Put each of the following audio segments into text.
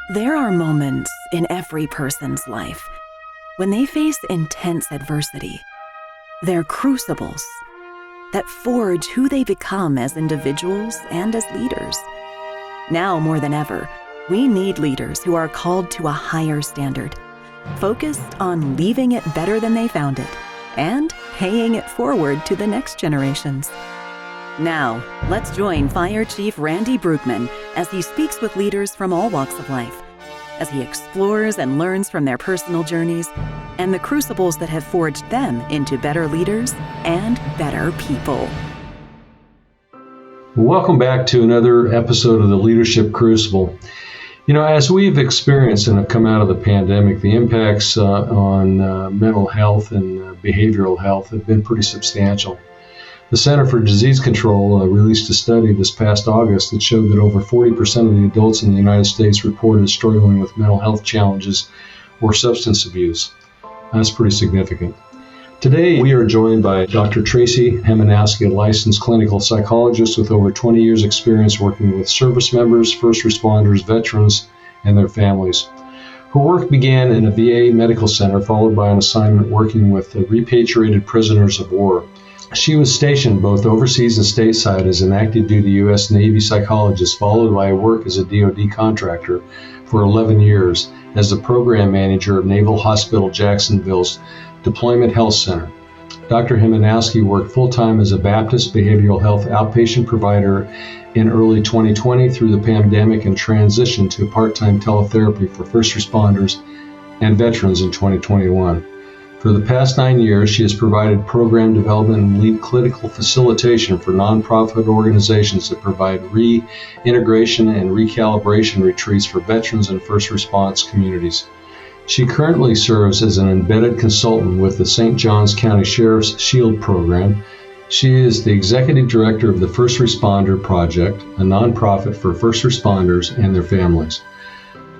There are moments in every person's life when they face intense adversity. They're crucibles that forge who they become as individuals and as leaders. Now more than ever, we need leaders who are called to a higher standard, focused on leaving it better than they found it, and paying it forward to the next generations. Now, let's join Fire Chief Randy Brugman as he speaks with leaders from all walks of life, as he explores and learns from their personal journeys and the crucibles that have forged them into better leaders and better people. Welcome back to another episode of the Leadership Crucible. As we've experienced and have come out of the pandemic, the impacts on mental health and behavioral health have been pretty substantial. The Center for Disease Control released a study this past August that showed that over 40% of the adults in the United States reported struggling with mental health challenges or substance abuse. That's pretty significant. Today, we are joined by Dr. Tracy Hejmanowski, a licensed clinical psychologist with over 20 years' experience working with service members, first responders, veterans, and their families. Her work began in a VA medical center, followed by an assignment working with repatriated prisoners of war. She was stationed both overseas and stateside as an active duty U.S. Navy psychologist, followed by work as a DoD contractor for 11 years as the program manager of Naval Hospital Jacksonville's Deployment Health Center. Dr. Hejmanowski worked full-time as a Baptist behavioral health outpatient provider in early 2020 through the pandemic and transitioned to part-time teletherapy for first responders and veterans in 2021. For the past 9 years, she has provided program development and lead clinical facilitation for nonprofit organizations that provide reintegration and recalibration retreats for veterans and first response communities. She currently serves as an embedded consultant with the St. Johns County Sheriff's Shield Program. She is the executive director of the First Responder Project, a nonprofit for first responders and their families.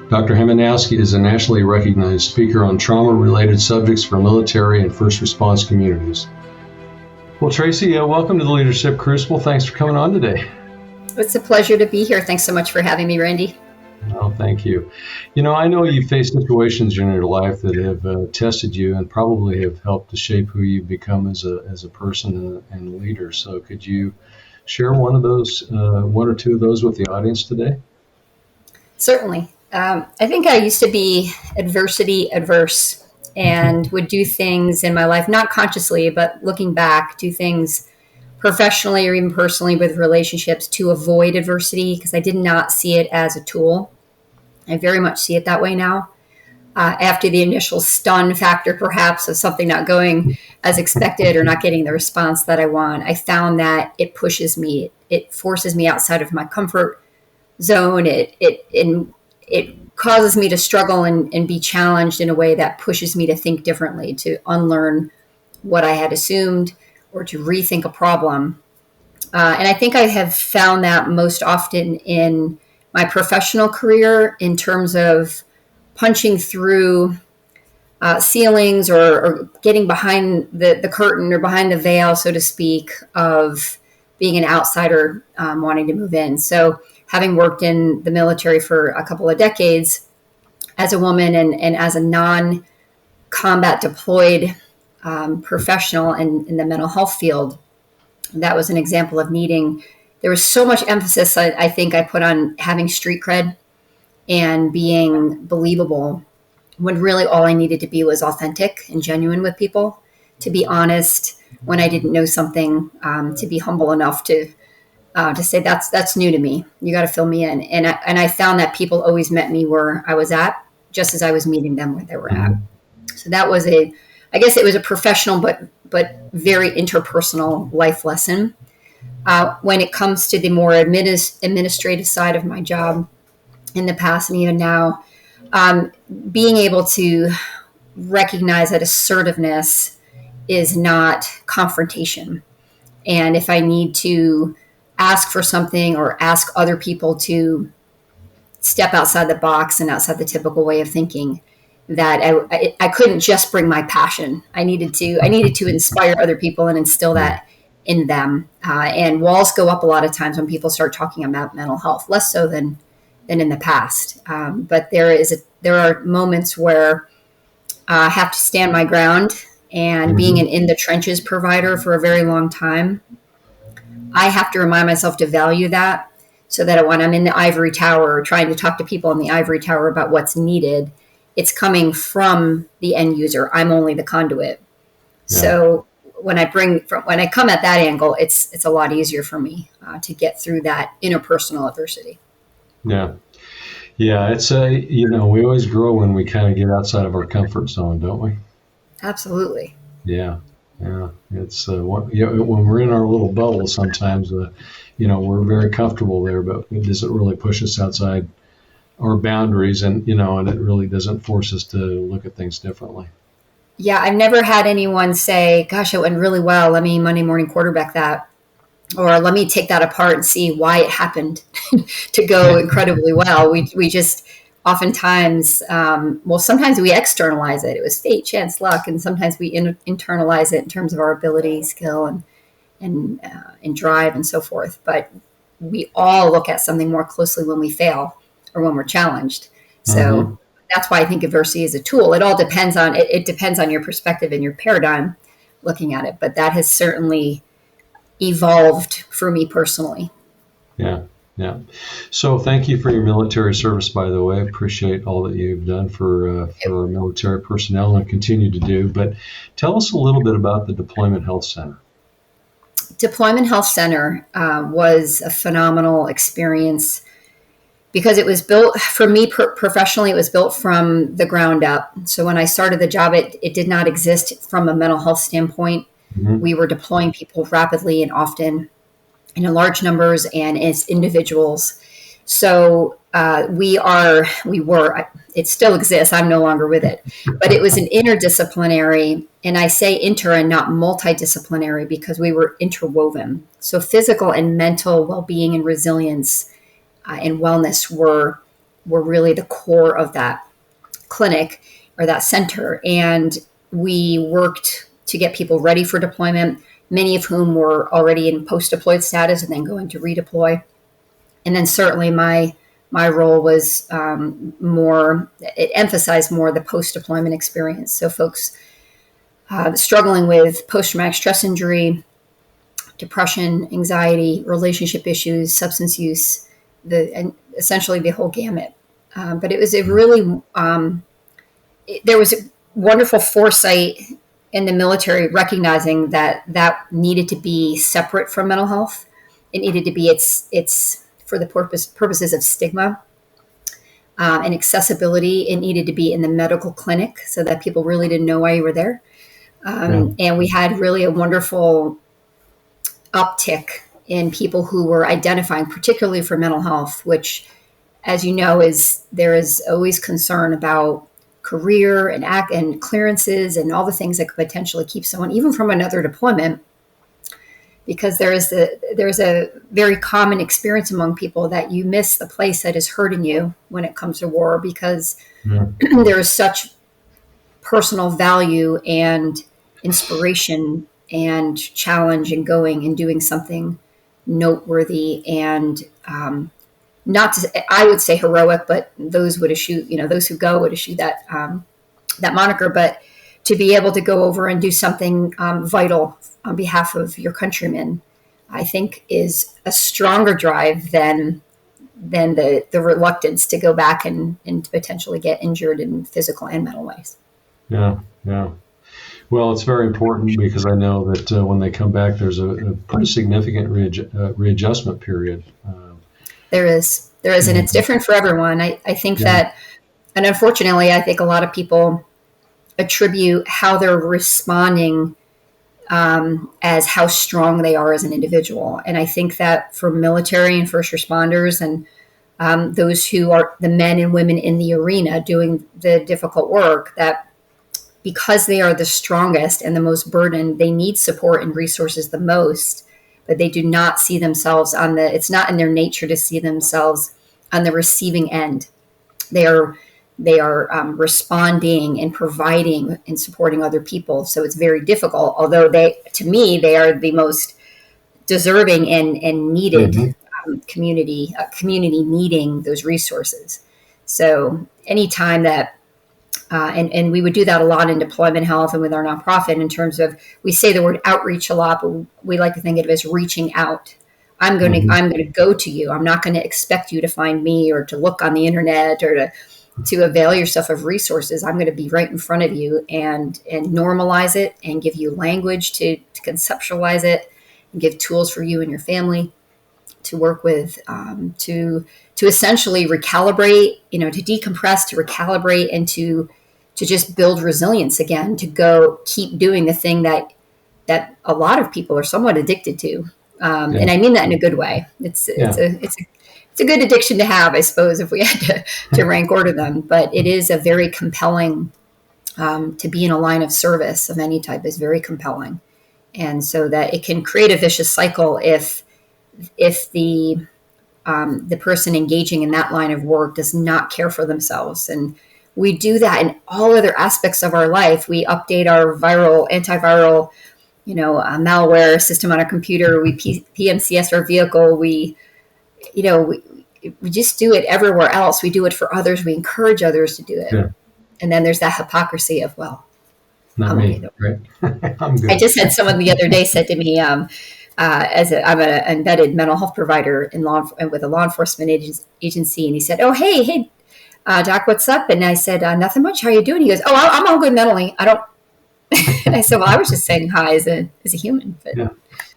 Dr. Hejmanowski is a nationally recognized speaker on trauma-related subjects for military and first response communities. Well, Tracy, welcome to the Leadership Crucible. Thanks for coming on today. It's a pleasure to be here. Thanks so much for having me, Randy. Oh, thank you. I know you've faced situations in your life that have tested you and probably have helped to shape who you become as a person and a leader. So could you share one or two of those with the audience today? Certainly. I think I used to be adversity adverse and would do things in my life, not consciously, but looking back, do things professionally or even personally with relationships to avoid adversity because I did not see it as a tool. I very much see it that way now. After the initial stun factor, perhaps, of something not going as expected or not getting the response that I want, I found that it pushes me. It forces me outside of my comfort zone. It causes me to struggle and be challenged in a way that pushes me to think differently, to unlearn what I had assumed or to rethink a problem. And I think I have found that most often in my professional career in terms of punching through ceilings or getting behind the curtain or behind the veil, so to speak, of being an outsider wanting to move in. So having worked in the military for a couple of decades as a woman and as a non-combat deployed professional in the mental health field, that was an example of needing. There was so much emphasis, I think, I put on having street cred and being believable when really all I needed to be was authentic and genuine with people, to be honest when I didn't know something, to be humble enough to say that's new to me. You got to fill me in. And I found that people always met me where I was at, just as I was meeting them where they were at. So that was I guess it was a professional but very interpersonal life lesson. When it comes to the more administrative side of my job in the past and even now, being able to recognize that assertiveness is not confrontation. And if I need to ask for something or ask other people to step outside the box and outside the typical way of thinking, that I couldn't just bring my passion. I needed to inspire other people and instill that in them. And walls go up a lot of times when people start talking about mental health, less so than than in the past. But there are moments where I have to stand my ground. And being an in the trenches provider for a very long time, I have to remind myself to value that, so that when I'm in the ivory tower trying to talk to people in the ivory tower about what's needed, it's coming from the end user. I'm only the conduit. Yeah. So when I come at that angle, it's a lot easier for me to get through that interpersonal adversity. Yeah. Yeah. It's we always grow when we kind of get outside of our comfort zone, don't we? Absolutely. Yeah. Yeah. It's when we're in our little bubble, sometimes, we're very comfortable there, but it doesn't really push us outside our boundaries, and it really doesn't force us to look at things differently. Yeah. I've never had anyone say, gosh, it went really well. Let me Monday morning quarterback that, or let me take that apart and see why it happened to go incredibly well. We just oftentimes, sometimes we externalize it. It was fate, chance, luck. And sometimes we internalize it in terms of our ability, skill, and drive and so forth. But we all look at something more closely when we fail or when we're challenged. So that's why I think adversity is a tool. It all depends on it depends on your perspective and your paradigm looking at it. But that has certainly evolved for me personally. Yeah. Yeah. So thank you for your military service, by the way. I appreciate all that you've done for our military personnel and continue to do. But tell us a little bit about the Deployment Health Center. Deployment Health Center was a phenomenal experience because it was built, for me professionally, it was built from the ground up. So when I started the job, it did not exist from a mental health standpoint. We were deploying people rapidly and often and in large numbers and as individuals. So it still exists. I'm no longer with it, but it was an interdisciplinary, and I say inter and not multidisciplinary because we were interwoven. So physical and mental well-being and resilience and wellness were really the core of that clinic or that center. And we worked to get people ready for deployment, many of whom were already in post-deployed status and then going to redeploy. And then certainly my role was it emphasized more the post-deployment experience. So folks struggling with post-traumatic stress injury, depression, anxiety, relationship issues, substance use, and essentially the whole gamut. But it was there was a wonderful foresight in the military recognizing that needed to be separate from mental health. It needed to be it's for the purposes of stigma and accessibility. It needed to be in the medical clinic so that people really didn't know why you were there. And we had really a wonderful uptick in people who were identifying, particularly for mental health, which, as you know, there is always concern about career and clearances and all the things that could potentially keep someone even from another deployment, because there's a very common experience among people that you miss the place that is hurting you when it comes to war, because there is such personal value and inspiration and challenge in going and doing something noteworthy and not to, I would say heroic, but those would eschew, those who go would eschew that moniker. But to be able to go over and do something vital on behalf of your countrymen, I think is a stronger drive than the reluctance to go back and to potentially get injured in physical and mental ways. Yeah, yeah. Well, it's very important because I know that when they come back, there's a pretty significant readjustment period. There is, and it's different for everyone. I think that, and unfortunately, I think a lot of people attribute how they're responding as how strong they are as an individual. And I think that for military and first responders and those who are the men and women in the arena doing the difficult work, that because they are the strongest and the most burdened, they need support and resources the most. But they do not see themselves it's not in their nature to see themselves on the receiving end. They are responding and providing and supporting other people. So it's very difficult, although to me, they are the most deserving and needed community needing those resources. So anytime that and we would do that a lot in deployment health and with our nonprofit in terms of, we say the word outreach a lot, but we like to think of it as reaching out. I'm going to go to you. I'm not going to expect you to find me or to look on the internet or to avail yourself of resources. I'm going to be right in front of you and normalize it and give you language to conceptualize it and give tools for you and your family to work with, to essentially recalibrate, to decompress, to recalibrate, and to just build resilience again, to go keep doing the thing that a lot of people are somewhat addicted to. And I mean that in a good way. It's a good addiction to have, I suppose, if we had to rank order them. But it is a very compelling, to be in a line of service of any type is very compelling. And so that it can create a vicious cycle if the person engaging in that line of work does not care for themselves. And we do that in all other aspects of our life. We update our antiviral, malware system on our computer. We PMCS our vehicle. We just do it everywhere else. We do it for others. We encourage others to do it. Yeah. And then there's that hypocrisy of, well, not me, right? I'm good. I just had someone the other day said to me, I'm an embedded mental health provider with a law enforcement agency, and he said, "Oh, hey, Doc, what's up?" And I said, "Nothing much. How are you doing?" He goes, "Oh, I'm all good mentally. I don't." And I said, "Well, I was just saying hi as a human,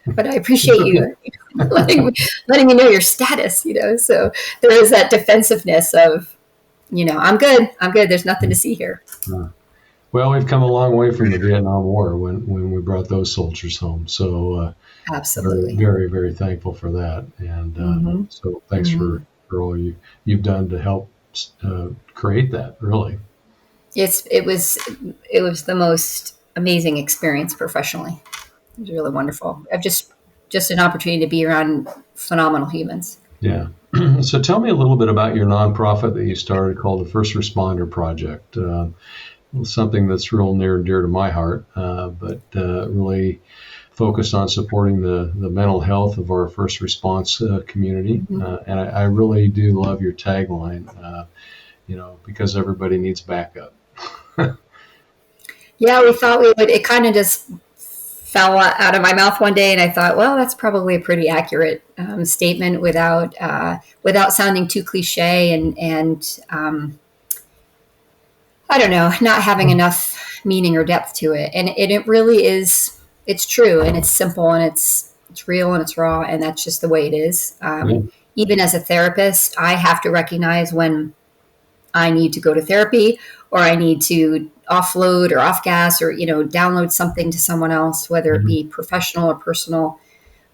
but I appreciate you letting me know your status." So there is that defensiveness of, I'm good. There's nothing to see here. Well, we've come a long way from the Vietnam War when we brought those soldiers home. So absolutely, very, very thankful for that. And so thanks for all you've done to help create that. Really, it was the most amazing experience professionally. It was really wonderful. I've just an opportunity to be around phenomenal humans. Yeah. So tell me a little bit about your nonprofit that you started called the First Responder Project. Something that's real near and dear to my heart, but really focused on supporting the mental health of our first response community. And I really do love your tagline, because everybody needs backup. Yeah, we thought we would. It kind of just fell out of my mouth one day, and I thought, well, that's probably a pretty accurate statement without sounding too cliche and I don't know, not having enough meaning or depth to it. And it really is, it's true, and it's simple, and it's real, and it's raw, and that's just the way it is. Even as a therapist, I have to recognize when I need to go to therapy, or I need to offload or off gas, or, download something to someone else, whether it be professional or personal.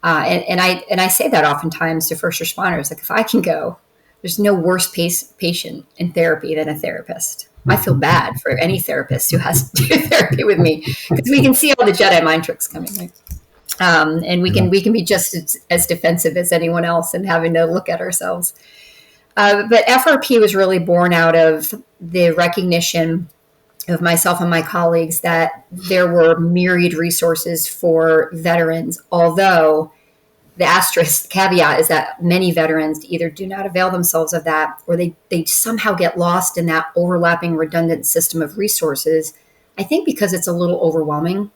And I say that oftentimes to first responders, like, if I can go, there's no worse patient in therapy than a therapist. I feel bad for any therapist who has to do therapy with me, because we can see all the Jedi mind tricks coming, right? And we can be just as defensive as anyone else and having to look at ourselves. But FRP was really born out of the recognition of myself and my colleagues that there were myriad resources for veterans, although the asterisk caveat is that many veterans either do not avail themselves of that, or they somehow get lost in that overlapping redundant system of resources, I think because it's a little overwhelming.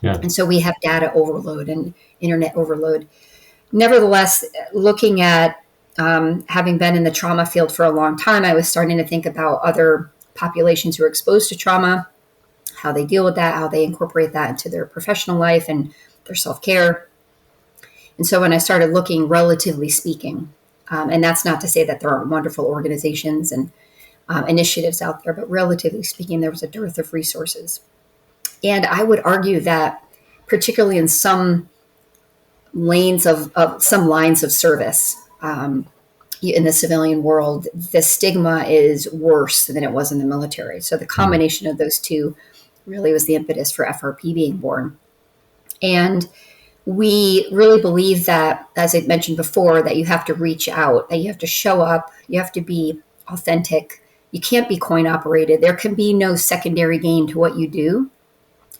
Yeah. And so we have data overload and internet overload. Nevertheless, looking at having been in the trauma field for a long time, I was starting to think about other populations who are exposed to trauma, how they deal with that, how they incorporate that into their professional life and their self-care. And so when I started looking, relatively speaking, and that's not to say that there aren't wonderful organizations and initiatives out there, but relatively speaking, there was a dearth of resources. And I would argue that particularly in some lines of service in the civilian world, the stigma is worse than it was in the military. So the combination of those two really was the impetus for FRP being born. And we really believe that, as I mentioned before, that you have to reach out, that you have to show up, you have to be authentic. You can't be coin operated. There can be no secondary gain to what you do.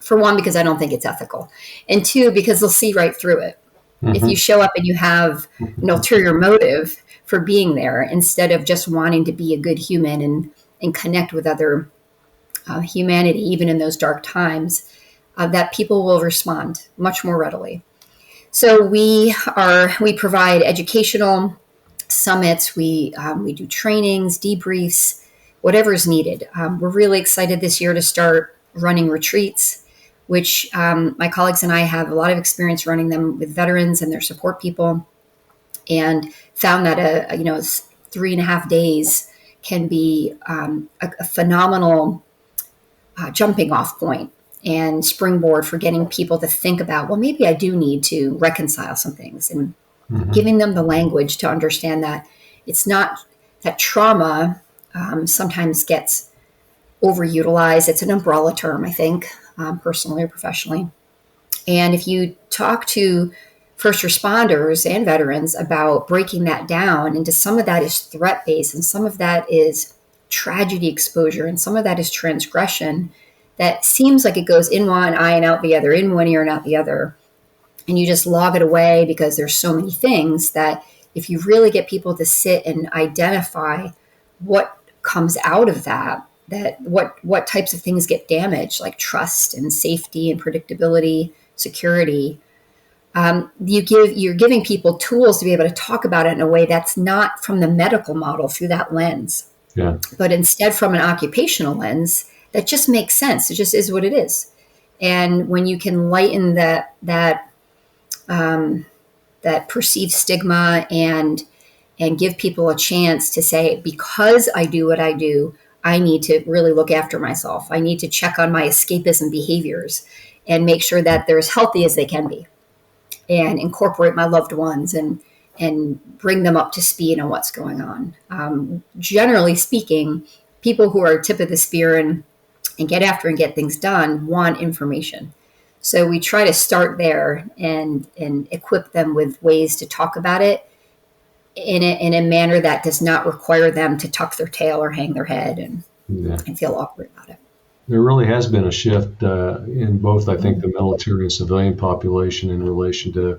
For one, because I don't think it's ethical. And two, because they'll see right through it. If you show up and you have an ulterior motive for being there instead of just wanting to be a good human and connect with other humanity, even in those dark times, that people will respond much more readily. So we provide educational summits. We do trainings, debriefs, whatever is needed. We're really excited this year to start running retreats, which my colleagues and I have a lot of experience running them with veterans and their support people, and found that 3.5 days can be a phenomenal jumping off point and springboard for getting people to think about, well, maybe I do need to reconcile some things, and giving them the language to understand that it's not that trauma sometimes gets overutilized. It's an umbrella term, I think, personally or professionally. And if you talk to first responders and veterans about breaking that down into, some of that is threat-based and some of that is tragedy exposure and some of that is transgression, that seems like it goes in one eye and out the other, in one ear and out the other. And you just log it away because there's so many things that if you really get people to sit and identify what comes out of that what types of things get damaged, like trust and safety and predictability, security, you're giving people tools to be able to talk about it in a way that's not from the medical model through that lens, but instead from an occupational lens that just makes sense. It just is what it is. And when you can lighten that perceived stigma and give people a chance to say, because I do what I do, I need to really look after myself. I need to check on my escapism behaviors and make sure that they're as healthy as they can be, and incorporate my loved ones and bring them up to speed on what's going on. Generally speaking, people who are tip of the spear and get after and get things done want information. So we try to start there and equip them with ways to talk about it in a manner that does not require them to tuck their tail or hang their head and feel awkward about it. There really has been a shift in both, I think, the military and civilian population in relation to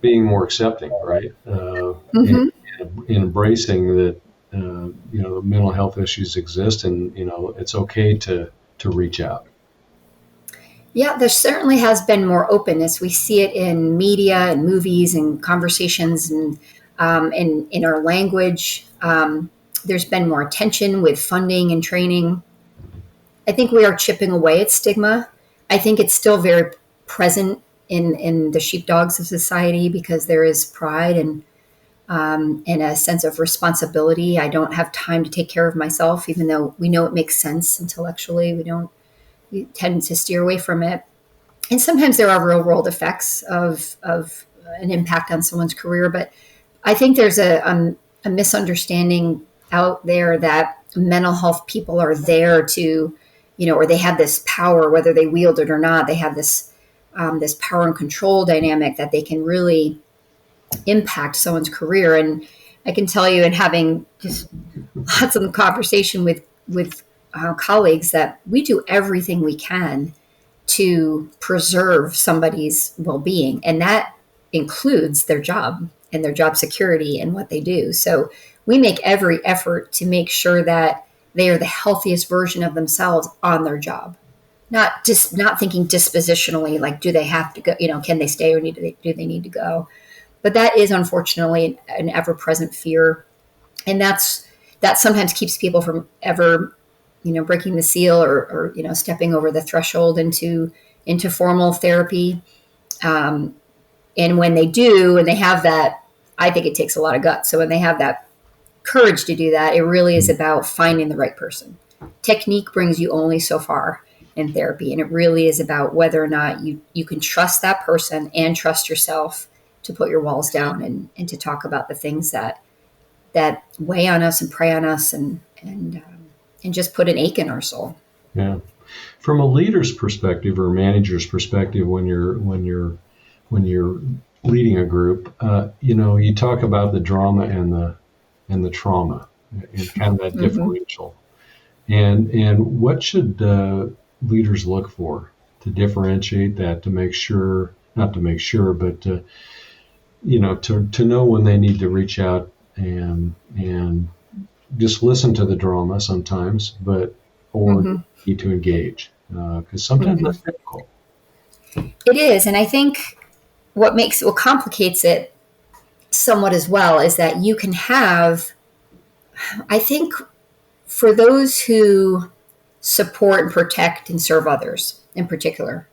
being more accepting, right? And embracing that, the mental health issues exist, and it's okay to reach out. Yeah, there certainly has been more openness. We see it in media and movies and conversations and in our language. There's been more attention with funding and training. I think we are chipping away at stigma. I think it's still very present in the sheepdogs of society because there is pride and a sense of responsibility. I don't have time to take care of myself, even though we know it makes sense intellectually. We tend to steer away from it. And sometimes there are real world effects of an impact on someone's career. But I think there's a misunderstanding out there that mental health people are there to, or they have this power, whether they wield it or not. They have this power and control dynamic that they can really impact someone's career. And I can tell you, and having just lots of conversation with colleagues, that we do everything we can to preserve somebody's well-being, and that includes their job and their job security and what they do. So we make every effort to make sure that they are the healthiest version of themselves on their job, not thinking dispositionally, like, do they have to go, can they stay or do they need to go? But that is unfortunately an ever-present fear, and that sometimes keeps people from ever breaking the seal or stepping over the threshold into formal therapy. And when they do, and they have that, I think it takes a lot of guts. So when they have that courage to do that, it really is about finding the right person. Technique brings you only so far in therapy. And it really is about whether or not you can trust that person and trust yourself to put your walls down and to talk about the things that weigh on us and prey on us and just put an ache in our soul. Yeah. From a leader's perspective or manager's perspective, when you're leading a group, you talk about the drama and the trauma and kind of that differential. And what should leaders look for to differentiate that, to make sure not to make sure, but to know when they need to reach out and just listen to the drama sometimes, or need to engage, because sometimes that's difficult. It is, and I think what complicates it somewhat as well is that you can have, I think, for those who support and protect and serve others in particular,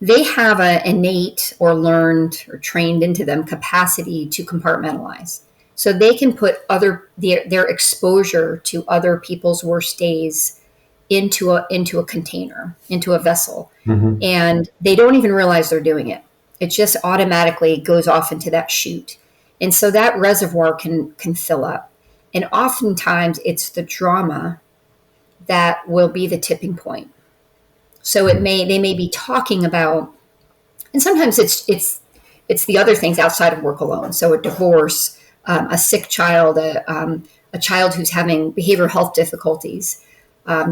they have an innate or learned or trained into them capacity to compartmentalize. So they can put their exposure to other people's worst days into a container, into a vessel. And they don't even realize they're doing it. It just automatically goes off into that chute. And so that reservoir can fill up. And oftentimes it's the drama that will be the tipping point. So they may be talking about, and sometimes it's the other things outside of work alone. So a divorce, a sick child, a child who's having behavioral health difficulties,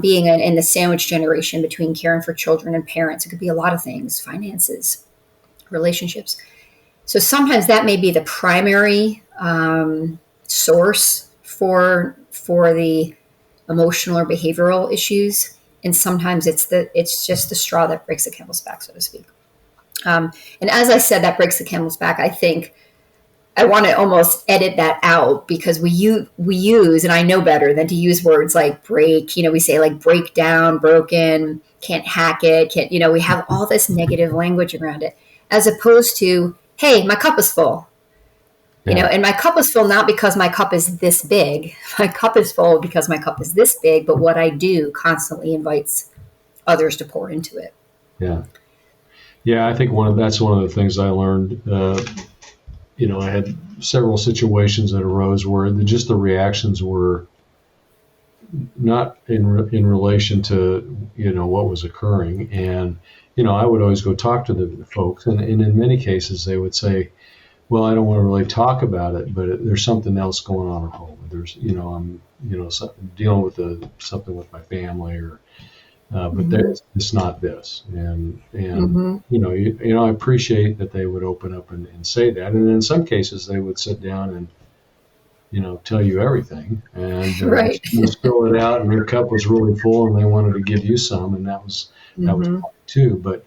being in the sandwich generation between caring for children and parents. It could be a lot of things, finances, relationships. So sometimes that may be the primary source for the emotional or behavioral issues, and sometimes it's just the straw that breaks the camel's back, so to speak. And as I said, that breaks the camel's back. I think I want to almost edit that out, because we use, and I know better than to use words like break. We say like break down, broken, can't hack it, can't. We have all this negative language around it, as opposed to, hey, my cup is full. And my cup is full not because my cup is this big. My cup is full because my cup is this big, but what I do constantly invites others to pour into it. Yeah. Yeah, I think that's one of the things I learned. I had several situations that arose where just the reactions were not in relation to, what was occurring. And, I would always go talk to the folks. And in many cases, they would say, well, I don't want to really talk about it, but there's something else going on at home. There's, I'm, dealing with something with my family, but it's not this. And I appreciate that they would open up and say that. And in some cases, they would sit down and, tell you everything, and spill it out. And their cup was really full, and they wanted to give you some, and that was fine too. But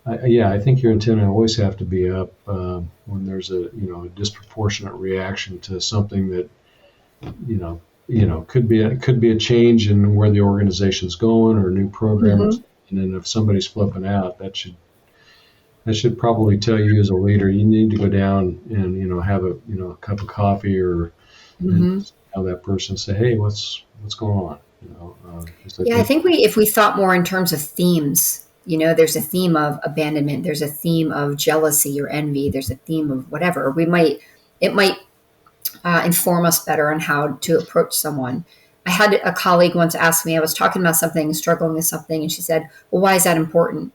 I think your antenna always have to be up when there's a disproportionate reaction to something that could be a change in where the organization's going, or a new program. And then if somebody's flipping out, that should probably tell you as a leader, you need to go down and have a cup of coffee, or and have that person say, hey, what's going on? I think if we thought more in terms of themes. There's a theme of abandonment. There's a theme of jealousy or envy. There's a theme of whatever. It might inform us better on how to approach someone. I had a colleague once ask me, I was talking about something, struggling with something, and she said, well, why is that important?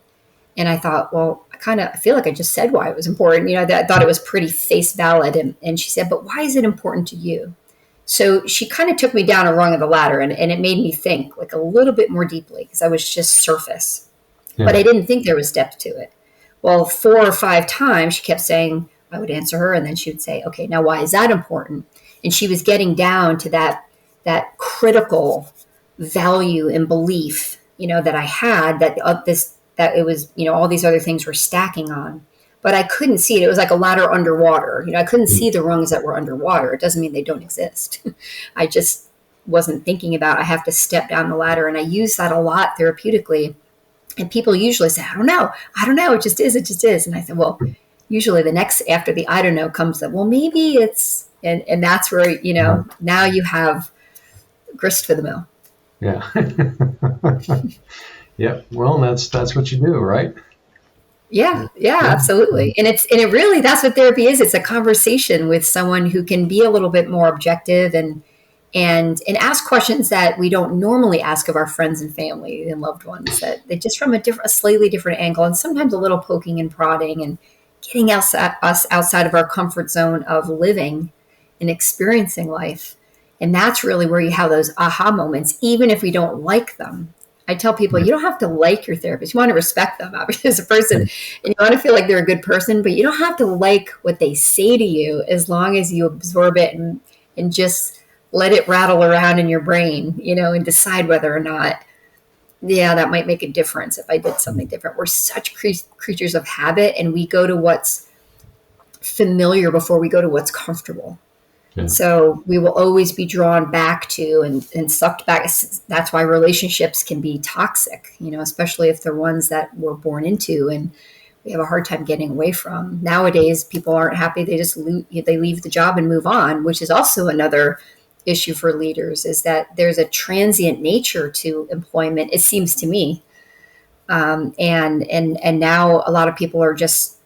And I thought, well, I feel like I just said why it was important. I thought it was pretty face valid. And she said, but why is it important to you? So she kind of took me down a rung of the ladder, and it made me think like a little bit more deeply, because I was just surface. But I didn't think there was depth to it. Well, 4 or 5 times she kept saying, I would answer her, and then she would say, okay, now why is that important? And she was getting down to that critical value and belief, that I had, that it was, all these other things were stacking on. But I couldn't see it. It was like a ladder underwater. I couldn't see the rungs that were underwater. It doesn't mean they don't exist. I just wasn't thinking about I have to step down the ladder. And I use that a lot therapeutically. And people usually say, I don't know. It just is. And I said, well, usually the next after the I don't know comes the, well, maybe it's, and that's where, now you have grist for the mill. Yeah. Yeah. Well, that's what you do, right? Yeah, absolutely. And it really, that's what therapy is. It's a conversation with someone who can be a little bit more objective and ask questions that we don't normally ask of our friends and family and loved ones, that they just from a slightly different angle, and sometimes a little poking and prodding and getting us outside of our comfort zone of living and experiencing life. And that's really where you have those aha moments, even if we don't like them. I tell people, you don't have to like your therapist. You want to respect them, obviously, as a person, and you want to feel like they're a good person, but you don't have to like what they say to you as long as you absorb it and just let it rattle around in your brain, and decide whether or not, yeah, that might make a difference if I did something different. We're such creatures of habit, and we go to what's familiar before we go to what's comfortable. Yeah. So we will always be drawn back to and sucked back. That's why relationships can be toxic, especially if they're ones that we're born into and we have a hard time getting away from. Nowadays, people aren't happy. They just they leave the job and move on, which is also another issue for leaders, is that there's a transient nature to employment, it seems to me. And now a lot of people are just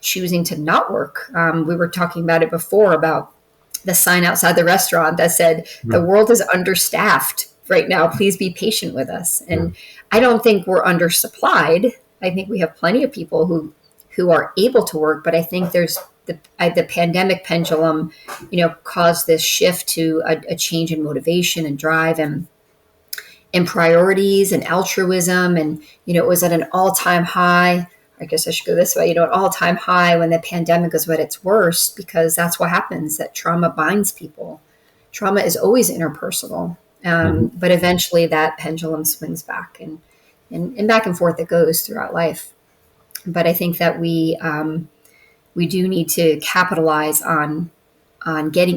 choosing to not work. We were talking about it before about the sign outside the restaurant that said, the world is understaffed right now. Please be patient with us. And I don't think we're undersupplied. I think we have plenty of people who are able to work, but I think there's the pandemic pendulum, caused this shift to a change in motivation and drive and priorities and altruism. And, it was at an all-time high. I guess I should go this way, an all-time high when the pandemic was at its worst, because that's what happens, that trauma binds people. Trauma is always interpersonal. But eventually that pendulum swings back and back and forth it goes throughout life. But I think that we do need to capitalize on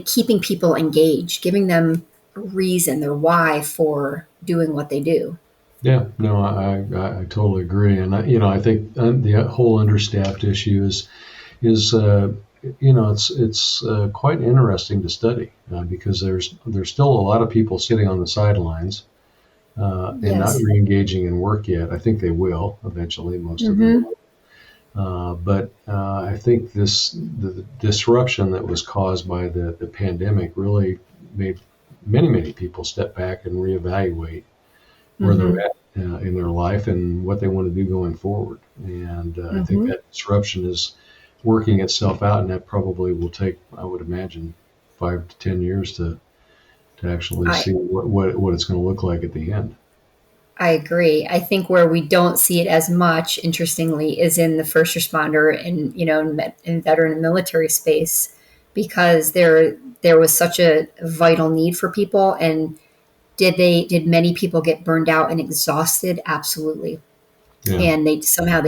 keeping people engaged, giving them a reason, their why for doing what they do. Yeah, no, I totally agree, and I think the whole understaffed issue is it's quite interesting to study because there's still a lot of people sitting on the sidelines and not re-engaging in work yet. I think they will eventually, most of them. But I think the disruption that was caused by the pandemic really made many people step back and reevaluate where they're at in their life and what they want to do going forward. And I think that disruption is working itself out, and that probably will take, I would imagine, 5 to 10 years to actually see what it's going to look like at the end. I agree. I think where we don't see it as much, interestingly, is in the first responder and, in veteran and military space, because there was such a vital need for people. And did many people get burned out and exhausted? Absolutely. Yeah. And they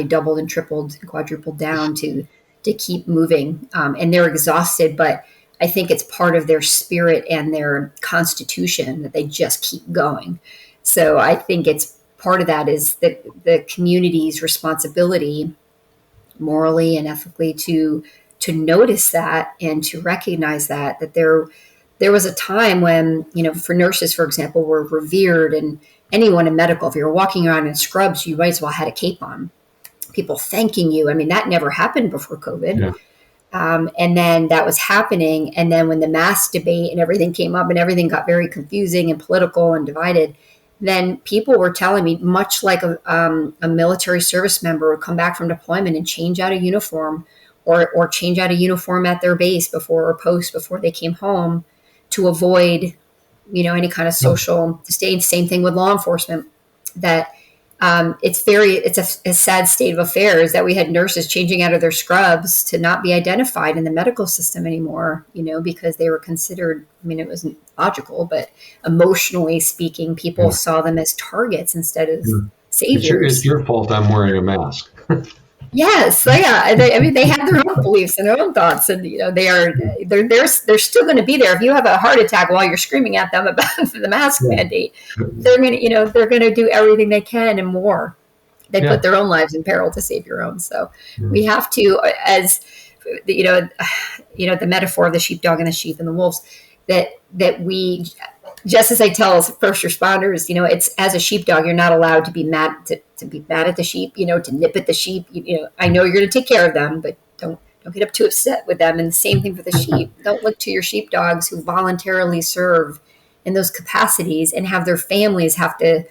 doubled and tripled and quadrupled down to keep moving. And they're exhausted, but I think it's part of their spirit and their constitution that they just keep going. So I think it's part of that is the community's responsibility, morally and ethically, to notice that and to recognize that there was a time when, for nurses, for example, were revered, and anyone in medical, if you were walking around in scrubs, you might as well had a cape on. People thanking you. I mean, that never happened before COVID. Yeah. And then that was happening. And then when the mask debate and everything came up and everything got very confusing and political and divided, then people were telling me, much like a military service member would come back from deployment and change out a uniform or change out a uniform at their base before they came home to avoid, any kind of social disdain. Same thing with law enforcement, that it's a sad state of affairs that we had nurses changing out of their scrubs to not be identified in the medical system anymore, because they were considered, it wasn't logical, but emotionally speaking, people saw them as targets instead of saviors. It's your fault I'm wearing a mask. Yes, yeah. They have their own beliefs and their own thoughts, and they're still going to be there. If you have a heart attack while you're screaming at them about the mask mandate, they're going to do everything they can and more. They put their own lives in peril to save your own. So we have to, as the metaphor of the sheepdog and the sheep and the wolves, that we. Just as I tell first responders, it's as a sheepdog, you're not allowed to be mad to be mad at the sheep, to nip at the sheep. I know you're going to take care of them, but don't get up too upset with them. And the same thing for the sheep. Don't look to your sheepdogs who voluntarily serve in those capacities and have their families have to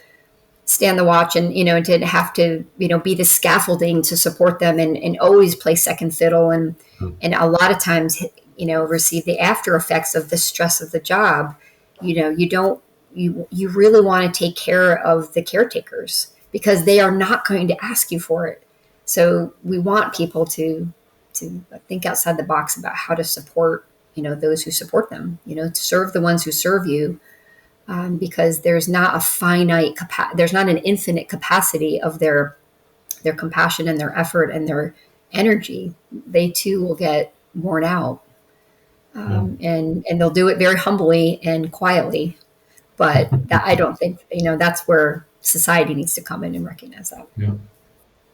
stand the watch and, to have to, be the scaffolding to support them and always play second fiddle. And a lot of times, receive the after effects of the stress of the job. You don't you really want to take care of the caretakers because they are not going to ask you for it. So we want people to think outside the box about how to support, those who support them, to serve the ones who serve you, because there's not a there's not an infinite capacity of their compassion and their effort and their energy. They too will get worn out, and they'll do it very humbly and quietly. But I don't think, that's where society needs to come in and recognize that. Yeah.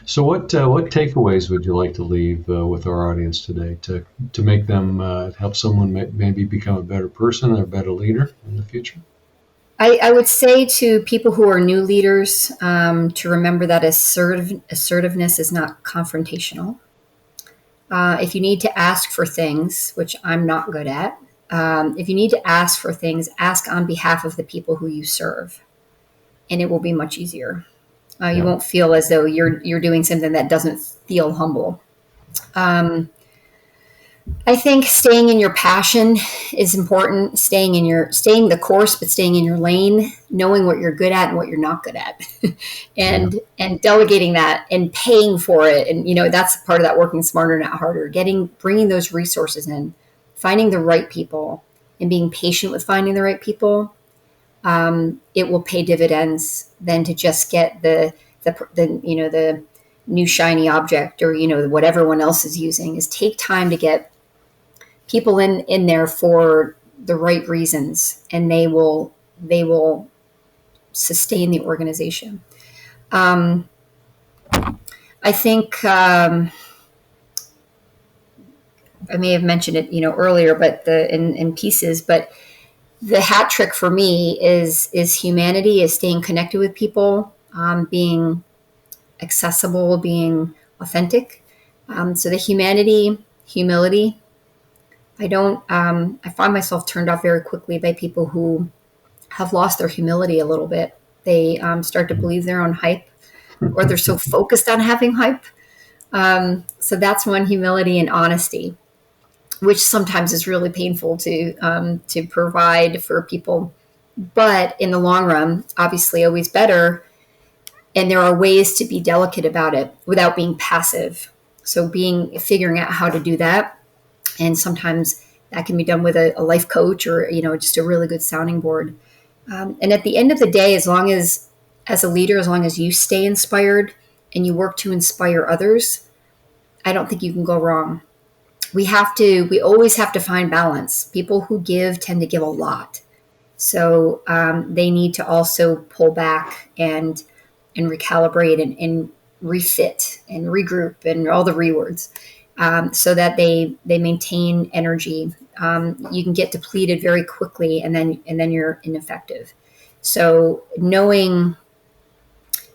So what takeaways would you like to leave with our audience today to make them help someone maybe become a better person or a better leader in the future? I would say to people who are new leaders to remember that assertiveness is not confrontational. If you need to ask for things, which I'm not good at, if you need to ask for things, ask on behalf of the people who you serve, and it will be much easier. You won't feel as though you're doing something that doesn't feel humble. I think staying in your passion is important. Staying the course, but staying in your lane, knowing what you're good at and what you're not good at, and delegating that and paying for it. And that's part of that working smarter, not harder. Bringing those resources in, finding the right people, and being patient with finding the right people. It will pay dividends than to just get the new shiny object or what everyone else is using. Is take time to get people in there for the right reasons, and they will sustain the organization. I think I may have mentioned it earlier, but in pieces, but the hat trick for me is humanity, is staying connected with people, being accessible, being authentic. So the humility. I find myself turned off very quickly by people who have lost their humility a little bit. They start to believe their own hype, or they're so focused on having hype. So that's one, humility and honesty, which sometimes is really painful to provide for people. But in the long run, obviously always better. And there are ways to be delicate about it without being passive. So figuring out how to do that. And sometimes that can be done with a life coach or, just a really good sounding board. And at the end of the day, as a leader, as long as you stay inspired and you work to inspire others, I don't think you can go wrong. We always have to find balance. People who give tend to give a lot. So they need to also pull back and recalibrate and refit and regroup and all the rewords, so that they maintain energy. You can get depleted very quickly, and then you're ineffective. So knowing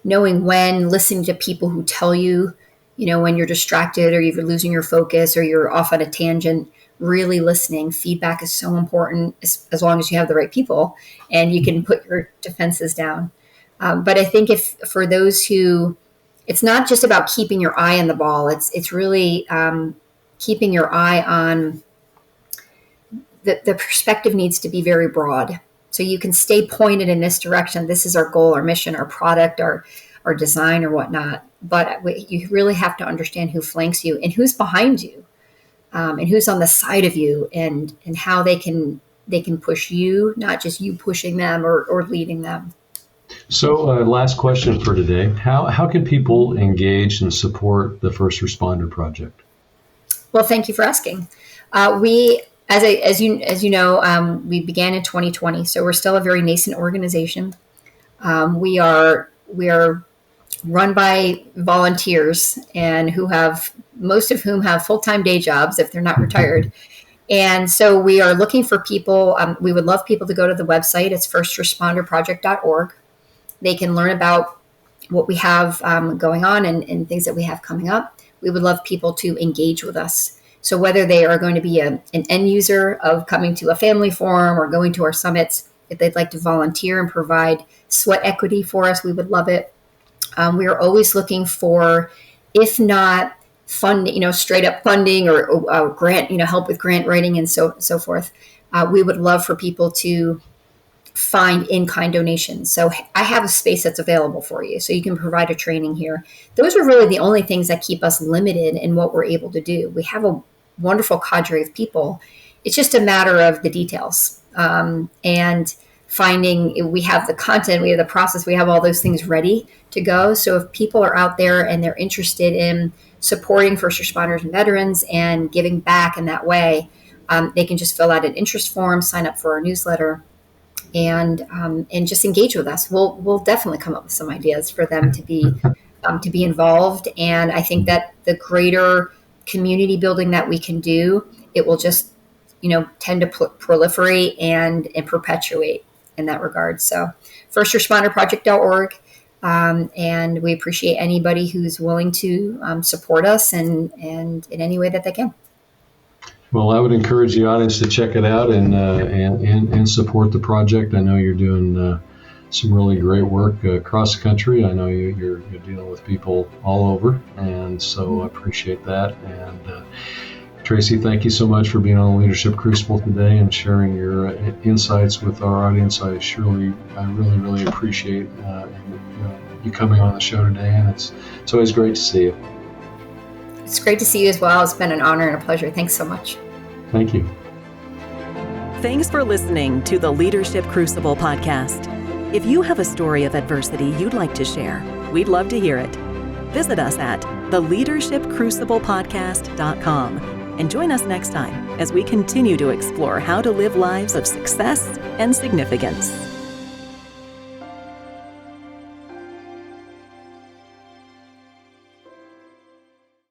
when, listening to people who tell you, when you're distracted or you're losing your focus or you're off on a tangent, really listening. Feedback is so important, as long as you have the right people and you can put your defenses down. But I think for those who, it's not just about keeping your eye on the ball. It's really keeping your eye on the perspective needs to be very broad. So you can stay pointed in this direction. This is our goal, our mission, our product, our design or whatnot. But you really have to understand who flanks you and who's behind you, and who's on the side of you, and how they can push you, not just you pushing them or leading them. So last question for today. How can people engage and support the First Responder Project? Well, thank you for asking. We, as you know, we began in 2020, so we're still a very nascent organization. We are run by volunteers, and most of whom have full-time day jobs if they're not retired. And so we are looking for people. We would love people to go to the website. It's firstresponderproject.org. They can learn about what we have going on and things that we have coming up. We would love people to engage with us. So whether they are going to be an end user of coming to a family forum or going to our summits, if they'd like to volunteer and provide sweat equity for us, we would love it. We are always looking for, if not funding, straight up funding or grant, help with grant writing and so forth. We would love for people to find in-kind donations. So I have a space that's available for you, so you can provide a training here. Those are really the only things that keep us limited in what we're able to do. We have a wonderful cadre of people. It's just a matter of the details, and finding. We have the content, we have the process, we have all those things ready to go. So if people are out there and they're interested in supporting first responders and veterans and giving back in that way, they can just fill out an interest form, sign up for our newsletter, and just engage with us. We'll definitely come up with some ideas for them to be involved. And I think that the greater community building that we can do, it will just tend to proliferate and perpetuate in that regard. So firstresponderproject.org, and we appreciate anybody who's willing to support us and in any way that they can. Well, I would encourage the audience to check it out and support the project. I know you're doing some really great work across the country. I know you're dealing with people all over, and so I appreciate that. And Tracy, thank you so much for being on the Leadership Crucible today and sharing your insights with our audience. I really appreciate you coming on the show today, and it's always great to see you. It's great to see you as well. It's been an honor and a pleasure. Thanks so much. Thank you. Thanks for listening to the Leadership Crucible podcast. If you have a story of adversity you'd like to share, we'd love to hear it. Visit us at theleadershipcruciblepodcast.com and join us next time as we continue to explore how to live lives of success and significance.